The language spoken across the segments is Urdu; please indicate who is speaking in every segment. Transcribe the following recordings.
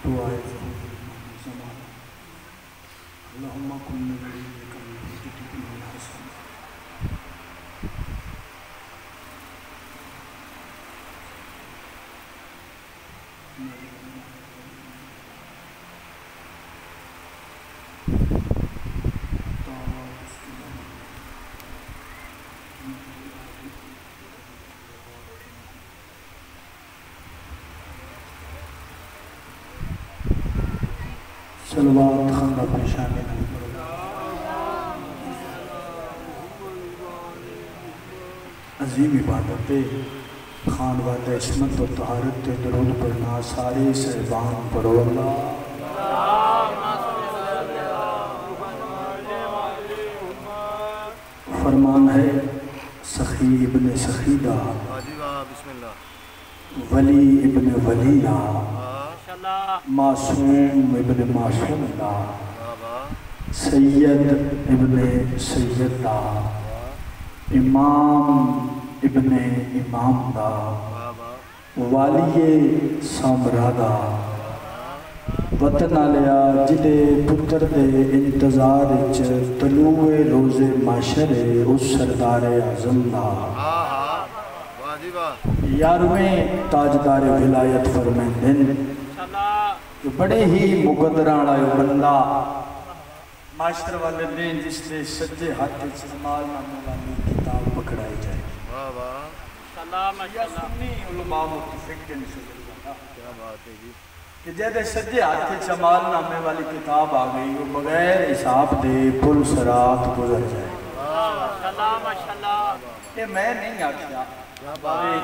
Speaker 1: دعائے زمان اللہم کن نبیک المجدد من حسن صلوات خندہ پیشانے عظیم عبادت خانوادہ عصمت و طہارت درود پڑھنا سارے صحبان پڑھو اللہ فرمان ہے سخی ابن سخیدہ ولی ابن ولیہ معصوم ابن معصوم دا سید ابن سید دا امام ابن امام دا والی سامرا دا وطن آلیا جدے پتر دے انتظار طلوع روز معاشر اس سردار اعظم دا یارویں تاجدار ولایت فرمائندن جو بڑے ہی مقدران آئے بندہ معاشر والے دین جس نے سجے ہاتھ استعمال نامے والی کتاب پکڑائی جائے یا سنی علماء متفقین سے کیا بات ہے جی کہ جیدے سجے ہاتھ استعمال نامے والی کتاب آگئی وہ بغیر حساب دے پل سرات گزر جائے یہ میں نہیں آکھیا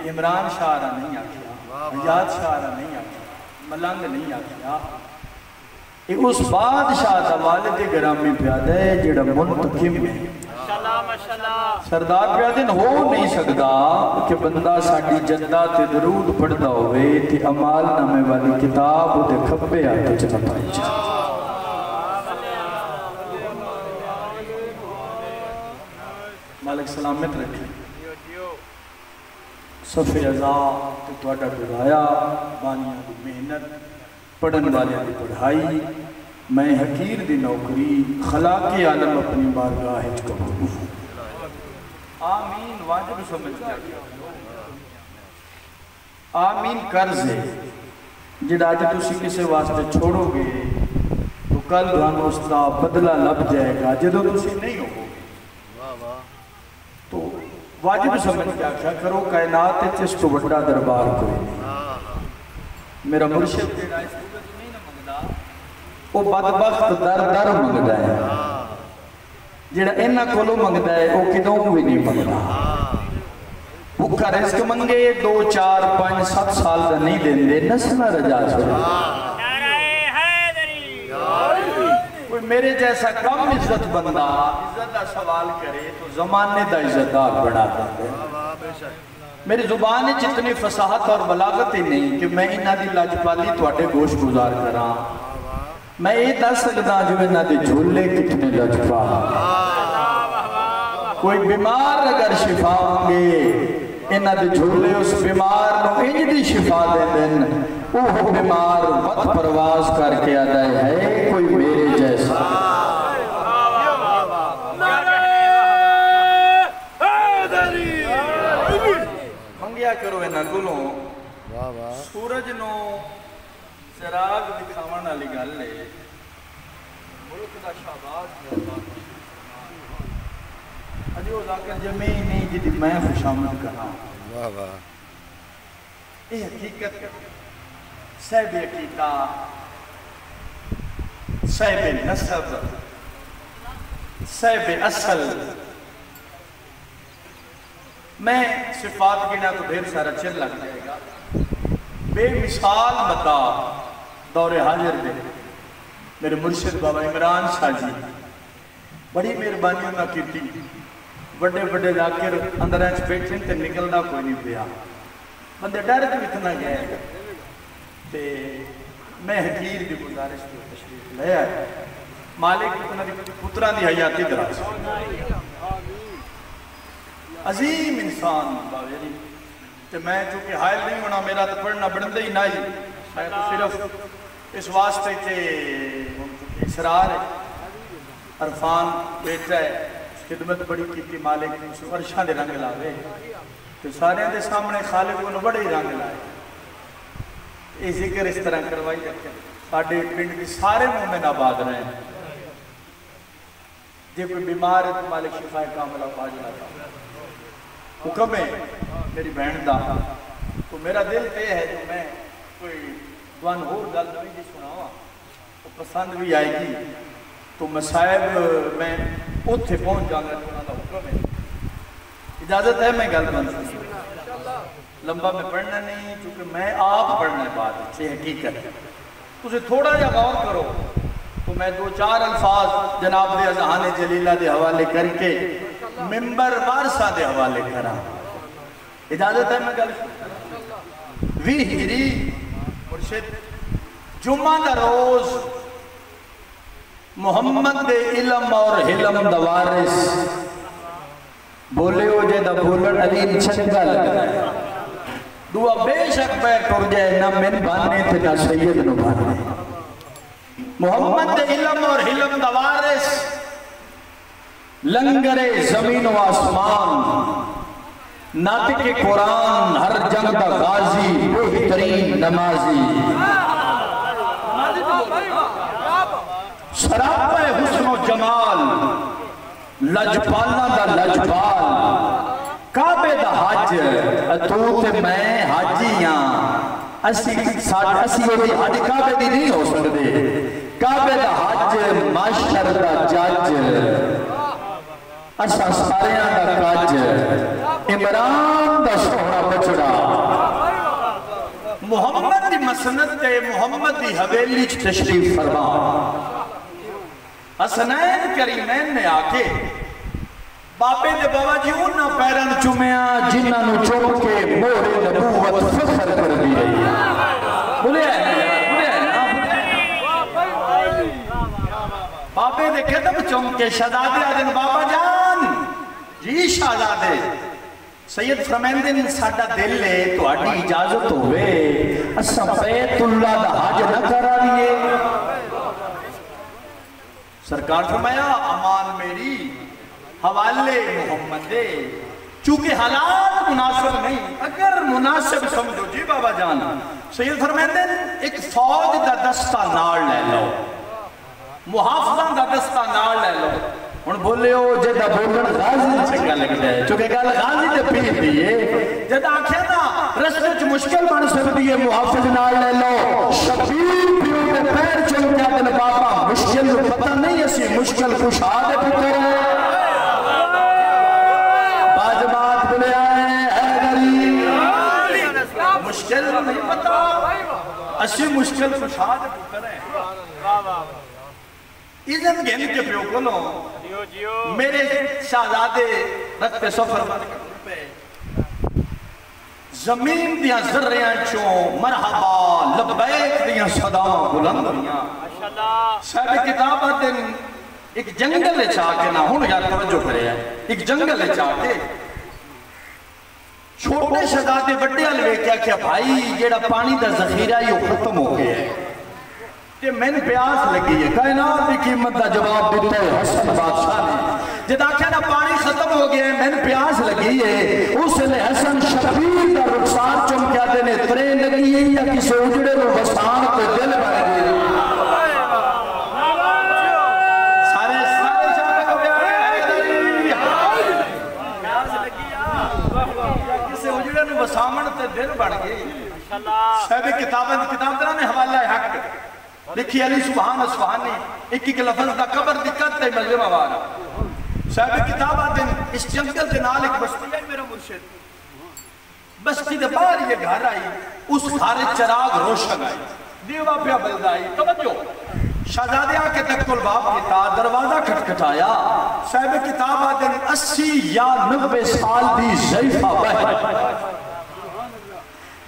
Speaker 1: عمران شاہرہ نہیں آکھیا حیات شاہرہ نہیں آکھیا ملنگ نہیں آکھیا یہ اس بادشاہ دا والد گرامی پیادہ ہے جڑا منتقم ہے سردار پیادن ہو نہیں سکتا کہ بندہ ساڑھی جدہ تے درود پڑھتا ہوئے تے عمال نامے والی کتاب تے کھپے آتے چلا پائی جا مالک سلامت رکھیں صفحہ ازاں تے توڑا ڈرایا بانیاں دی محنت پڑھن والے دی پڑھائی میں حقیر دی نوکری خلاقی عالم اپنی بارگاہ قبول آمین واجب سمجھ گیا آمین قرض ہے جڑا آج تسی کسے واسطے چھوڑو گے تو کل ران اس کا بدلہ لب جائے گا جدو تسی نہیں ہو تو واجب سمجھ کیا کرو کائنات چس تو بڑا دربار کوئی نہیں میرا مرشد تیرا اس کو نہیں نہ مگدا وہ بدبخت در در مگدا ہے جڑا انہ کولو مگدا ہے وہ کدوں بھی نہیں مگدا بھوکا رزق منگے 2 4 5 7 سال دا نہیں دین دے نسلہ رجا چھوڑا کوئی میرے جیسا کم عزت بندہ عزت دا سوال کرے تو زمانے دا عزت دار بڑھا دے میری زبان جتنی فصاحت اور بلاغت ہی نہیں کہ میں انہا دی لاجپالی توڑے گوشت گزار کراں میں یہ دس سکتا جو انہا دی جھولے کتنے لاجپال کوئی بیمار اگر شفا ہونگے انہا دی جھولے اس بیمار نو انج دی شفا دے دن وہ بیمار وقت پرواز کر کے آدھائے ہے کوئی میرے جیسا منگیا کرو انہا گلوں سورج نو سراغ دکھاوان علی گل لے ملک دا شہباز اجیو ذاکر جمعی نہیں جدی میں خوش آمد کہاں یہ حقیقت صاحب عقیدہ صاحب نسب صاحب اصل میں صفات گنا تو ڈھیر سارا چل لگ جائے گا بے مثال بتا دور حاضر دے میرے مرشد بابا عمران شاہ جی بڑی مہربانی انہاں کی بڑے بڑے ذاکر اندر ایچ بیٹھیں تے نکلنا کوئی نہیں پیا بندے ڈر کے اتنا گئے تے میں حقیر دی گزارش کی تشریف لے آئے مالک اتنا دی پتران دی حیاتی دراز عظیم انسان باویری تے میں چونکہ حائل نہیں ہونا میرا تو پڑھنا بڑھندہ ہی نہیں میں تو صرف اس واسطے کہ اسرار ہے عرفان بیٹا ہے خدمت بڑی کی مالک عرشاں دے رنگ لاوے تو سارے دے سامنے خالق انہوں بڑے ہی رنگ لائے یہ ذکر اس طرح کروائی رکھیں ساڑھے پنڈ کی سارے مومن آباد رہے ہیں جب کوئی بیمار ہے تو مالک شفا کاملہ پاج لاتا حکم ہے میری بہن دا تو میرا دل یہ ہے جو میں کوئی دوان ہور گل نہیں جی سناوا تو پسند بھی آئے گی تو مسائب میں اتھے پہنچ جانا ہے انہوں نے حکم ہے اجازت ہے میں گل بن سکتی لمبا میں پڑھنا نہیں چونکہ میں آپ پڑھنا ہے بات یہ حقیقت ہے تو اسے تھوڑا جا غور کرو تو میں دو چار الفاظ جناب دے اذہان جلیلہ دے حوالے کر کے ممبر وارثہ دے حوالے کرا اجازت ہے میں گل وی ہجری مرشد جمعہ دا روز محمد دے علم اور حلم دا وارث بولے ہو جے دا بولن علیم چھنگا لگنا ہے دعا بے شک پیر ٹر جائے نہ من بانے تھے نہ سید نہ بانے محمد دے علم اور حلم دا وارث لنگر زمین و آسمان ناطق قرآن ہر جنگ دا غازی بہترین نمازی سراپہ حسن و جمال لجپالنا دا لجپال کعبے دا حج اتوت میں حاجیاں اسی ہوئی حج کعبے دی نہیں ہو سکتے کعبے دا حج معاشر دا جج اسا ساریاں دا کاج عمران دا سونا بچڑا محمد دی مسند تے محمد دی حویلی تشریف فرما حسنین کریمین نے آکے بابے دے بابا جی انہاں پیران چومیاں جنہاں نو چوم کے مور نبوت فخر کر دی رہی ہے بولے ہے بابے دے قدم چوم کے شہزادے آدن بابا جان جی شہزادے سید فرمیندن ساڑھا دل لے تو آٹی اجازت ہوئے اسا بیت اللہ دا حج نہ کرا لیے سرکار فرمایا امان میری حوالے محمد دے چونکہ حالات مناسب نہیں اگر مناسب سمجھو جی بابا جان سید فرمیندن ایک فوج دا دستہ نار لے لو محافظان دا دستہ نار لے لو ان بولے ہو جدہ بولن غازی چنگا لگ جائے چونکہ گل غازی دے پیر دیئے جدہ آکھیا نا رستے چھ مشکل بن سکتی ہے محافظ نار لے لو شبیر پیو دے پیر چل گیا دل بابا مشکل پتہ نہیں اسی مشکل کشا دے پتر ہے باج بات بلے آئے حیدری مشکل نہیں پتہ اسی مشکل کشا دے پتر ہے اذن گھن کے پیو کلوں میرے شہزادے رکھ پہ سفر پہ زمین دیاں ذریاں چوں مرحبا لبیک دیاں صداں بلند ہویاں صاحب کتاب دن ایک جنگل لے چاہ کے نہ ہوں یار توجہ کرے ہیں ایک جنگل لے چاہ کے چھوٹے شہزادے بڑے علوے کیا کیا بھائی جیڑا پانی دا ذخیرہ یہ ختم ہو گیا ہے کہ میں نے پیاس لگی ہے کائنات کی قیمت دا جواب دیتا ہے حسن بادشاہ نے جدا کیا نا پانی ختم ہو گیا ہے میں نے پیاس لگی ہے اس لئے حسن شبیر دا رخصار چم کیا دینے ترے لگی ہے یا کسی اجڑے رو بسان پہ دل بڑھ گئی سارے شاہ کو گیا ہے پیاس لگی ہے یا کسی اجڑے رو بسان پہ دل بڑھ گئی صاحب کتاب درانے حوالہ حق لکھی علی سبحان اسفہانی ایک لفظ دا قبر دکھت تے ملزم آوارا صاحب کتاب آدن اس جنگل دے نال ایک بستی ہے میرا مرشد بستی دے باہر یہ گھر آئی اس خارج چراغ روشن آئی دیوہ پہ بلد آئی توجہ شہزادے آکے تک الباب کیتا دروازہ کھٹکھٹایا صاحب کتاب آدن 80 یا 90 سال دی ضعیفہ بہت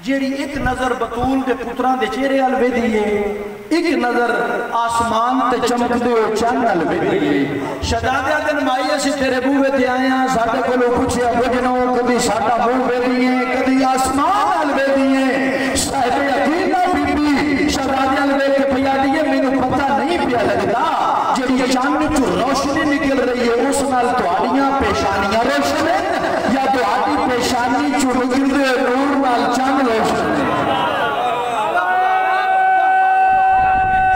Speaker 1: جیڑی ایک نظر بطول دے پتران دے چہرے الوے دیئے ایک نظر آسمان تے چمک دے چند الوے دیئے شہزادے آدن مائی ایسی تیرے بوے تے آیا ساڑھے کو لو پوچھے بجنو کدی ساڑھا بوے دیئے کدی آسمان الوے دیئے صاحب یقینہ بی بی شہزادے الوے کے
Speaker 2: دے نور نال چند روشن ہے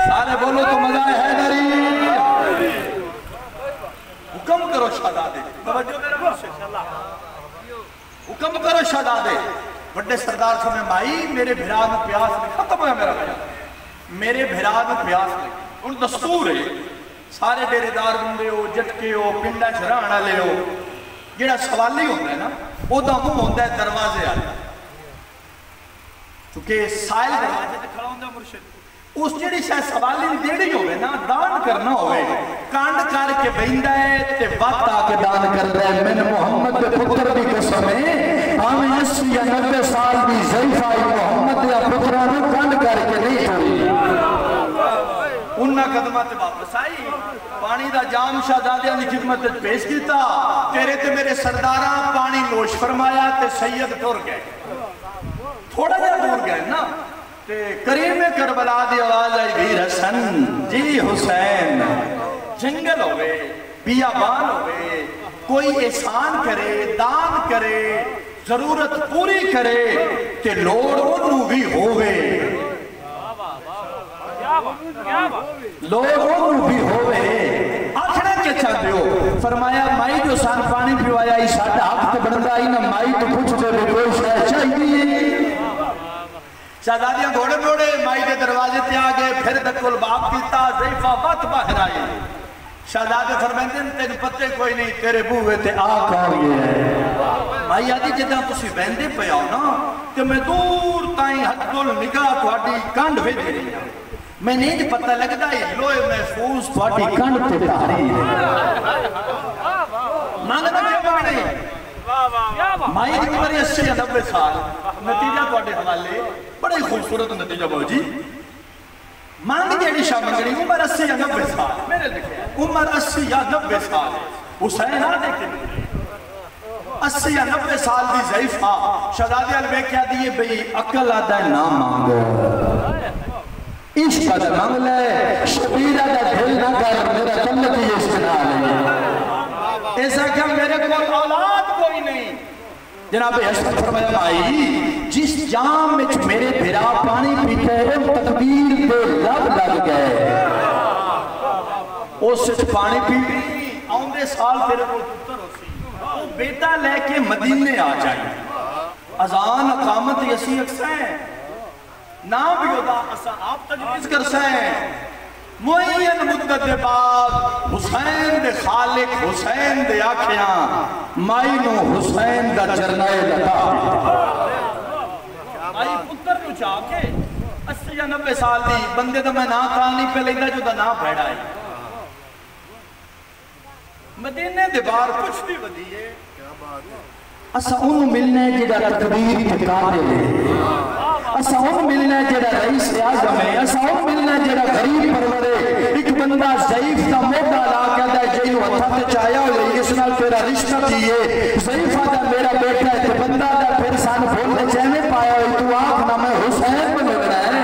Speaker 1: سارے بولو تو مزہ ہے حیدری حکم کرو شہزادے حکم کرو شہزادے بڑے سردار سمیں مائی میرے بھرا میں پیاس لے ختم ہے میرا بھرا میرے بھرا میں پیاس لے ان دستور ہے سارے ڈیرے دار بندے ہو جٹکے ہو پنڈا شرانہ لے ہو جیڑا سوالی ہوتا ہے نا وہ دا منہ ہوتا ہے دروازے آتا چونکہ سائل دروازے تے کھڑا ہوتا ہے مرشد اس جیڑی شاید سوالی دیڑی ہوئے نا دان کرنا ہوئے کانڈ کر کے بہندہ ہے تے وقت آکے دان کر رہے ہیں میں نے محمد کے پتر بھی قسم ہے آمیں 80 یا 90 سال بھی ضعیف آئی محمد یا پترانو کانڈ کر کے نہیں ہوئی انہاں قدمات واپس آئی پانی دا جام شہزادیاں دی خدمت پیش کیتا تیرے تے میرے سرداراں پانی نوش فرمایا تے سید ٹر گئے تھوڑا جا دور گئے نا کریم کربلا دی آواز آئی ویر حسن جی حسین جنگل ہوئے بیابان ہوئے کوئی احسان کرے دان کرے ضرورت پوری کرے کہ لوڑ انہوں بھی ہوئے لوڑ انہوں بھی ہوئے آخرہ کے چاہتے ہو فرمایا مائی جو سان پانی پیوایا ہی ساڑھا حق تے بڑھندا ہی نا مائی تو پوچھتے بھی کوئی شاید چاہیے شہزادیاں گھوڑے موڑے مائی کے دروازے تے آگے پھر دکل باپ کیتا ضعیفہ وقت باہر آئی شہزادے فرمائندے تیرے پتے کوئی نہیں تیرے بوئے تے آکھ آگے ہے مائی آدھی جدہ تسی بہندے پہ آؤ نا کہ میں دور تائیں حد دل نگاہ تھوڑی کانڈ بھیج رہی ہوں میں نہیں پتہ لگتا ہے لوئے محفوظ تھوڑی کانڈ پہ تحریر ہے مانگنا کیا مانگنے مائی دی عمر 80 یا 90 سال نتیجہ تھوڑے حوالے بڑے خوبصورت نتیجہ بہو جی مانگ جیڑی شاہ منگنی عمر 80 یا 90 سال میرے لکھے عمر 80 یا 90 سال حسین آدھے کے لئے 80 یا 90 سال دی ضعیفہ شہزادی علوے کیا دیئے بھئی عقل آدھا ہے نہ مانگو عشق آدھا مانگ لے شبیر آدھا دھل نہ کر میرا جنت یہ استنال ہے ایسا کیا میرے کو اولاد کوئی نہیں جناب حسن فرمایا بھائی جس جام میں میرے بھرا پانی پیتے ہیں تکبیر دے لب لگ گئے اس سے پانی پیتے آؤندے سال تیرے کو پتر ہو سی وہ بیٹا لے کے مدینے آ جائیں اذان اقامت یسی اکسیں نام بھی ہوتا آپ تجویز کر سیں معین مدت بعد حسین دے خالق حسین دے آکھیاں مائنو حسین دا جرنائے لگا مائی پتر نو چاہ کے 80 یا 90 سال دی بندے دا میں نا کال نہیں پہ لیندہ جو دا نا بھیڑا ہے مدینے دے بار کچھ بھی ودیئے اسا انہوں ملنے جڑا تکبیر کے قابل ہے اسا انہوں ملنے جڑا رئیس اعظم ہے اسا انہوں ملنے جڑا غریب پرورے ایک بندہ ضعیف کا موقع لا کہتا ہے جئیو ہتھا تے چاہیا ہو لئی اس نال تیرا رشتہ دیئے ضعیفہ دا میرا بیٹا ہے تے بندہ دا پھر سان بھولنے چہنے پایا ہوئی تو آنکھ نہ میں حسین میں لگنا ہے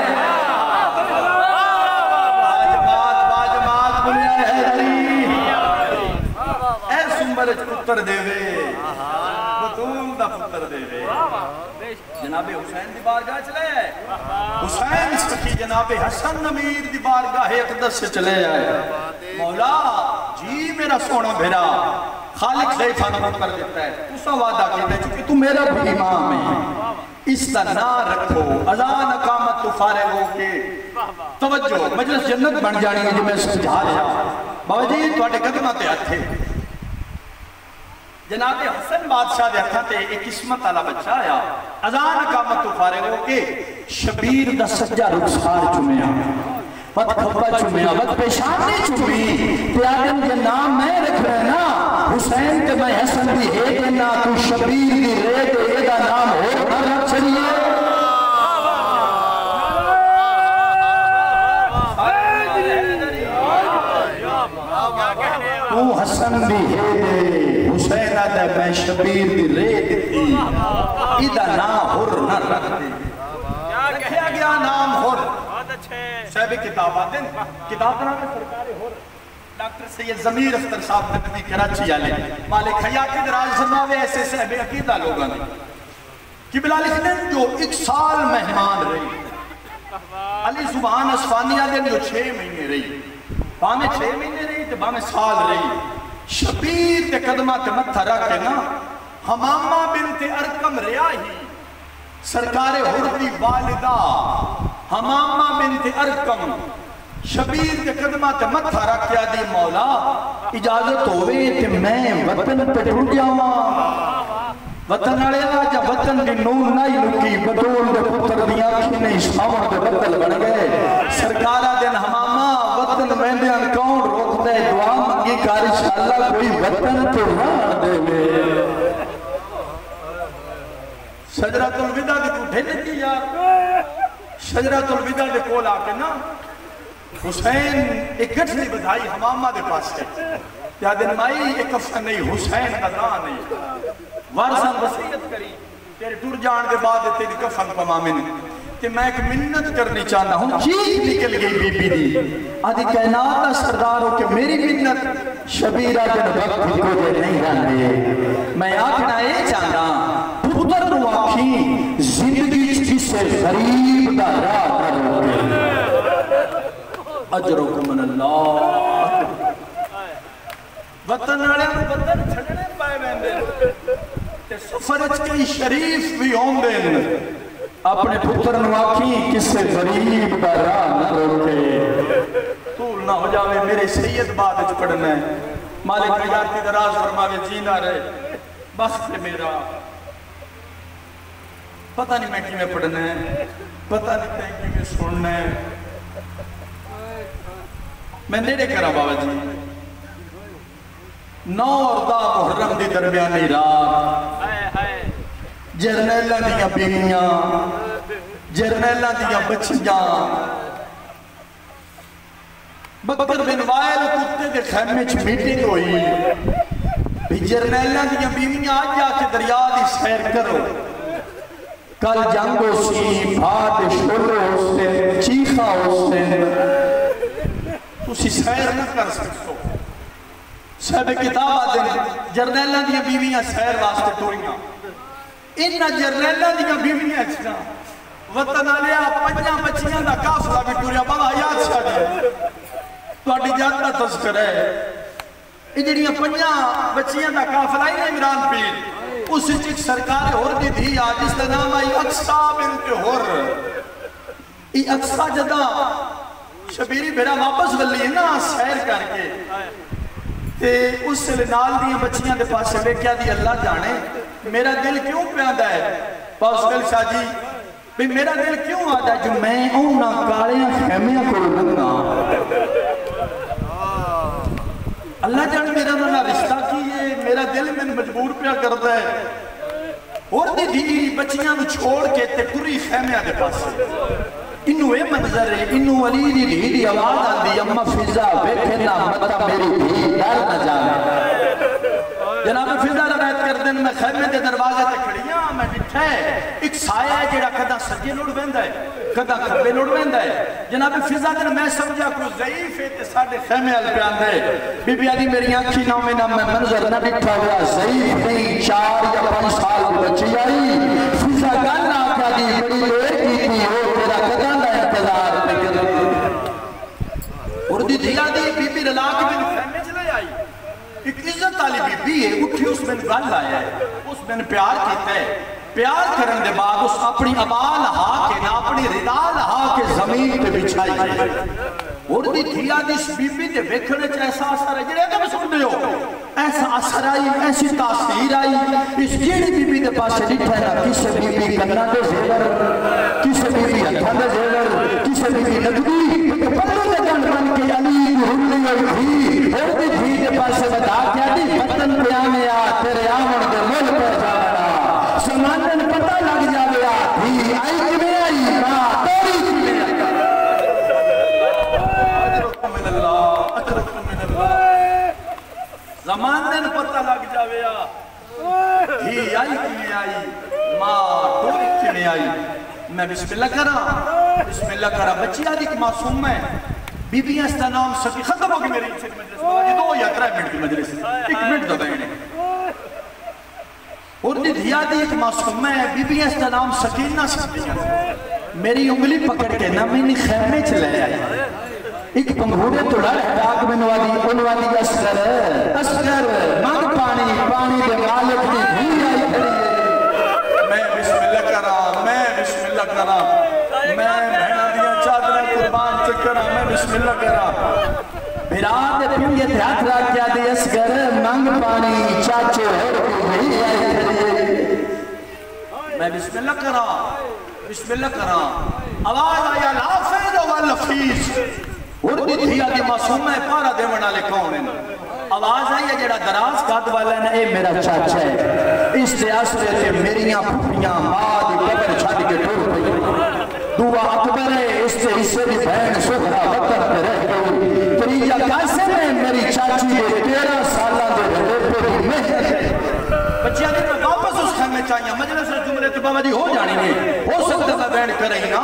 Speaker 1: باجمات بلیا ہے حیدری اے سنبرج پتر دے وے بطول دا پتر دے وے جناب حسین دی بارگاہ چلے آئے حسین سکی جناب حسن امیر دی بارگاہ اقدس سے چلے آئے مولا جی میرا سونا بھیرا خالق ضعیفہ نمت کر دیتا ہے اسا وعدہ کہتا ہے چونکہ تو میرا بھی امام ہے اس طرح نہ رکھو اذان اقامت تو فارغ ہو کے توجہ مجلس جنت بن جانی ہے جو میں سمجھا رہا بابا جی تواڈے قدماں تے ہتھ ہے جناب حسن بادشاہ دے ہتھاں تے ایک قسمت والا بچہ آیا اذان اقامت تو فارغ ہو کے شبیر دا سجا رخسار چومیا وقت کھپا چومیا وقت پیشانی چومی تے آدم کے نام میں رکھ رہے نا حسین تے میں حسن بھی ہے دینا تو شبیر دی رے تے ایدہ نام ہو نہ رکھ چلیے تو حسن بھی ہے دے حسین آدھا میں شبیر دی رے دیتی ایدہ نام ہر نہ رکھ دے رکھیا گیا نام ہر صاحب کتاب آدھیں کتاب نام ہے سرکار ہر ڈاکٹر سید ضمیر اختر صاحب نقوی کراچی آلے مالک حیاتی دراز سناوے ایسے صاحب عقیدہ لوگاں نے قبلہ لکھتے ہیں جو 1 سال مہمان رہی علی زبان اسفانیہ دن جو 6 مہینے رہی باہمیں 6 مہینے رہی تو باہمیں سال رہی شبیر تے قدمہ تے متھا رکھے نا حمامہ بنت ارکم ریاہی سرکار حردی والدہ حمامہ بنت ارکم شبیر تے قدمہ تے متھا رکھیا دی مولا اجازت ہوئے کہ میں وطن پہ ٹر جاواں وطن آلے آجا وطن دی نون نائی لکی بدول دے پتر دیا کی نہیں شاور دے بدل بن گئے سرکارہ دن حمامہ وطن میں دے ان کون روک دے دعا منگی کاری شاءاللہ کوئی وطن تو رہا دے لے شجرات الوداع دے کو ڈھیلے دی یار شجرات الوداع دے کول آکے نا حسین ایک گھٹ نہیں بدھائی حمامہ دے پاس ہے یا دن مائی ایک افسن نہیں حسین کا دان نہیں وارثاں وصیت کری تیرے ٹر جان دے بعد تیری کفن پمامن کہ میں ایک منت کرنی چاہتا ہوں چیخ نکل گئی بی بی دی آدھی کائنات سردار ہو کہ میری منت شبیرہ جن وقت کو دے نہیں رہنے میں آکھنا یہ چاہتا پتر نو آکھی زندگی کس سے غریب دا راہ کر روکے اجرکم من اللہ وطن آلے وطن چھڑنے پائے بیندے سفرچ کئی شریف بھی ہوں دیں اپنے پتر نواکی کس سے غریب دا راہ نہ روکے طول نہ ہو جاوے میرے سید بادج پڑھنا ہے مالک حیاتی دراز فرماوے جینا رہے بخت میرا پتہ نہیں میں کی میں پڑھنا ہے پتہ نہیں میں کی میں سننا ہے میں نیڑے کرا بابا جی 9 اور 10 محرم دی درمیانی رات جرنیلہ دیا بیویاں جرنیلہ دیا بچیاں بکر بن وائل کتے کے خیمے چھ میٹنگ ہوئی بھی جرنیلہ دیا بیویاں آج جا کے دریا دی سیر کرو کل جنگو سی بھاد شورو سے چیخا ہو سے تُسی سیر نہ کر سکتو صاحب کتاب آدھے جرنیلہ دیا بیویاں سیر واسطے ٹوئیاں انہا جرنیلہ دیا بیویاں اچھنا وطن آلیا 5 بچیاں دا کافلہ بھی ٹوریا بابا یاد چھاڑے تو آٹی جاتا تذکر ہے انہا 5 بچیاں دا کافلہ ہی عمران پیر اس چک سرکار ہور دی تھی آج اس نام آئی اقصا بنت ہور ای اقصا جدا شبیری بھیرا واپس گلی ہے نا سیر کر کے تے اس سے نال دیا بچیاں دے پاس سے کیا دی اللہ جانے میرا دل کیوں پیاندہ ہے پاسکل شاہ جی بھی میرا دل کیوں آتا ہے جو میں اونا کاریاں خیمیاں کو لگا اللہ جانے میرا نہ رشتہ کیے میرا دل میں مجبور پیا کرتا ہے اور دی بچیاں نو چھوڑ کے تے پوری خیمیاں دے پاس سے انہوں اے منظر ہے انہوں علی دی آواز آندی اما فضا بیٹھنا مطا میری بھی ڈر نہ جانا جناب فضا روایت کر دیں میں خیمے دے دروازے تے کھڑیاں میں ڈٹھا ہے ایک سایہ ہے جیڑا کدا سجے لوڑ بیندا ہے کدا کھبے لوڑ بیندا ہے جناب فضا دن میں سمجھا کوئی ضعیف ہے تے ساڈے خیمے ال پیاندا ہے بی بی علی میری آنکھی نہ میں منظر نہ ڈٹھا ہوا ضعیف نہیں 4 یا 5 سال کی بچی آئی فضا گل نہ آکھا دی بڑی دیر کی تھی وہ تیرا کدا دا انتظار پہ کر اور دی دیا دی بی بی رلا کے میں خیمے چلے آئی ایک عزت والی بی بی ہے اٹھی اس میں گل آیا ہے اس میں پیار کیتا ہے پیار کرن دے بعد اس اپنی ابال ہا کے نہ اپنی ردال ہا کے زمین پہ بچھائی ہے اور دی دیا دی اس بی بی دے ویکھنے چ ایسا اثر ہے جڑے تم سن دے ہو ایسا اثر آئی ایسی تاثیر آئی اس جیڑی بی بی دے پاس ڈٹھا ہے کسے بی بی کنا دے زیور کسے بی بی ہتھاں دے زیور کسے بی بی نقدی پتہ دے جان بن کے علی ہلی اور بھی اور دی دھی دے پاس بتا کیا دی وطن پہ آنے آ تیرے آمن دے مل پہ جانا سمانن پتہ لگ جاوے آ دھی آئی کمیں آئی ماں توری کمیں آئی اجرکم من اللہ اجرکم من اللہ زمانن پتہ لگ جاوے آ دھی آئی کمیں آئی ماں توری کمیں آئی میں بسم اللہ کرا بچی آدھی کی معصوم ہے بی بی اس کا نام سکی ختم ہوگی میری مجلس میں 2 یا 3 منٹ کی مجلس 1 منٹ دو بہنے اور دی دھیا دی ایک معصومہ ہے بی بی اس کا نام سکینہ سکینہ میری انگلی پکڑ کے نہ میں نے خیمے چلے آئی ایک پنگھوڑے تو لڑ ڈاک میں نوادی اسکر مانگ پانی دے مالک دی دھوئی آئی کھڑی ہے میں بسم اللہ کرا میں بہنا دیا چادرہ قربان چکرہ میں بسم اللہ کرا بھران دے پیوئے تھے ہاتھ رکھ کیا دے اسکر مانگ پانی چاچے اور دھوئی آئی کھڑی ہے میں بسم اللہ کرا آواز آیا لافید و لفیز اور دی دھیا دی معصوم ہے پارا دے وڑا لے کون ہے آواز آئی ہے جڑا دراز قد والا ہے اے میرا چاچا ہے اس دے آسرے تھے میریاں پھوپیاں ماں دی قبر چھاڑ کے ٹور پئی دعا اکبر ہے اس سے حصے دی بہن سکھرا وطن پہ رہ گئی تریجہ کیسے میں میری چاچی دے 13 سالہ دے رہے پہ بھی محنت بچیاں دے میں واپس اس خیمے چاہیے مجلس جملے تو بابا جی ہو جانی نہیں ہو سکتا میں بین کریں نا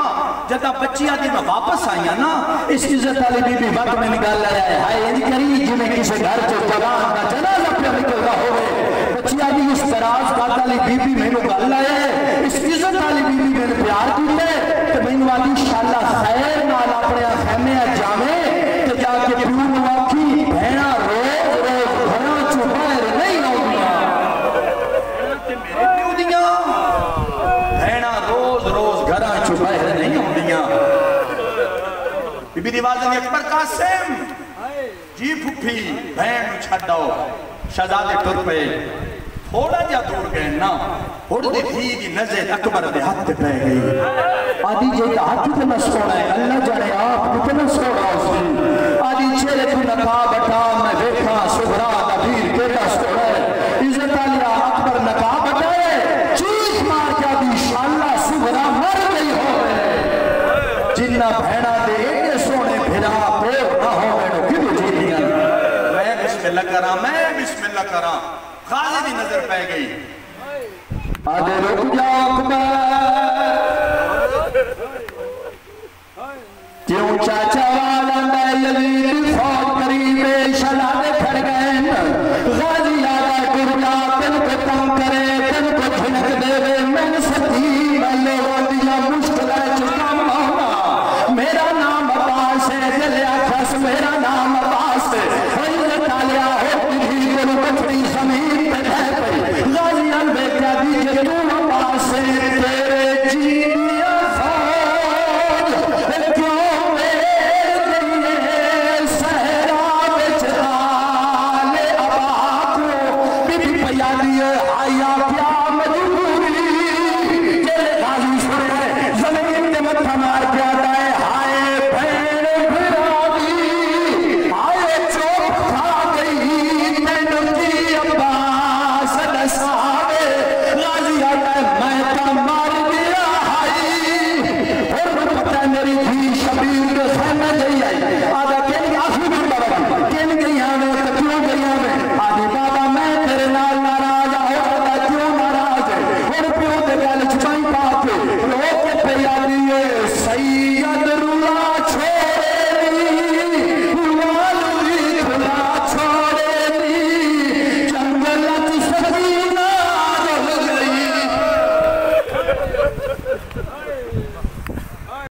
Speaker 1: جتا بچیاں دی میں واپس آئیاں نا اس عزت علی بی بی وقت میں نکال لیا ہے ہائے یہ کری جنہیں کسی گھر جو جوان کا جنازہ پہ نکل رہا ہوئے بچیاں دی اس دراز کا علی بی بی میں نکال لیا ہے اس عزت علی بی بی میں نے پیار کی ہے کہ میں والی انشاءاللہ خیر نال اپنے خیمے جامے کہ جا کے پیور نواکی بہنا روز گھروں چو باہر نہیں ہوگیا میرے پیو دیاں بہنا روز گھروں چو باہر نہیں ہوگیا بی بی دیوازن اکبر قاسم جی پھوپھی بہن چھڑاؤ شہزادے ٹر پہ تھوڑا جا دور گئے نا اور دی تھی دی نظر اکبر دے ہاتھ پہ گئی آدھی جے کا ہاتھ اتنا سوڑا ہے اللہ جانے آپ اتنا سوڑا اس نے آدھی چہرے تو نقاب اٹھا میں دیکھا سبرا دبیر کیٹا سوڑا ہے عزت علیہ اکبر نقاب اٹھائے چیخ مار کیا دی انشاءاللہ سبرا مر گئی ہوئے جنہ بھیڑا دے ایک سونے بھیڑا پور نہ ہو میں کیوں جی دیا میں بسم اللہ کرا غازی دی نظر پہ گئی آدھے رک جا اکبر کیوں چاچا والا میں یزید فوت قریبے شلادے کھڑ گئے غازی آدھا گرجا تن کو تم کرے تن کو جھنک دے میں ستی میں لوگوں دیا مشکل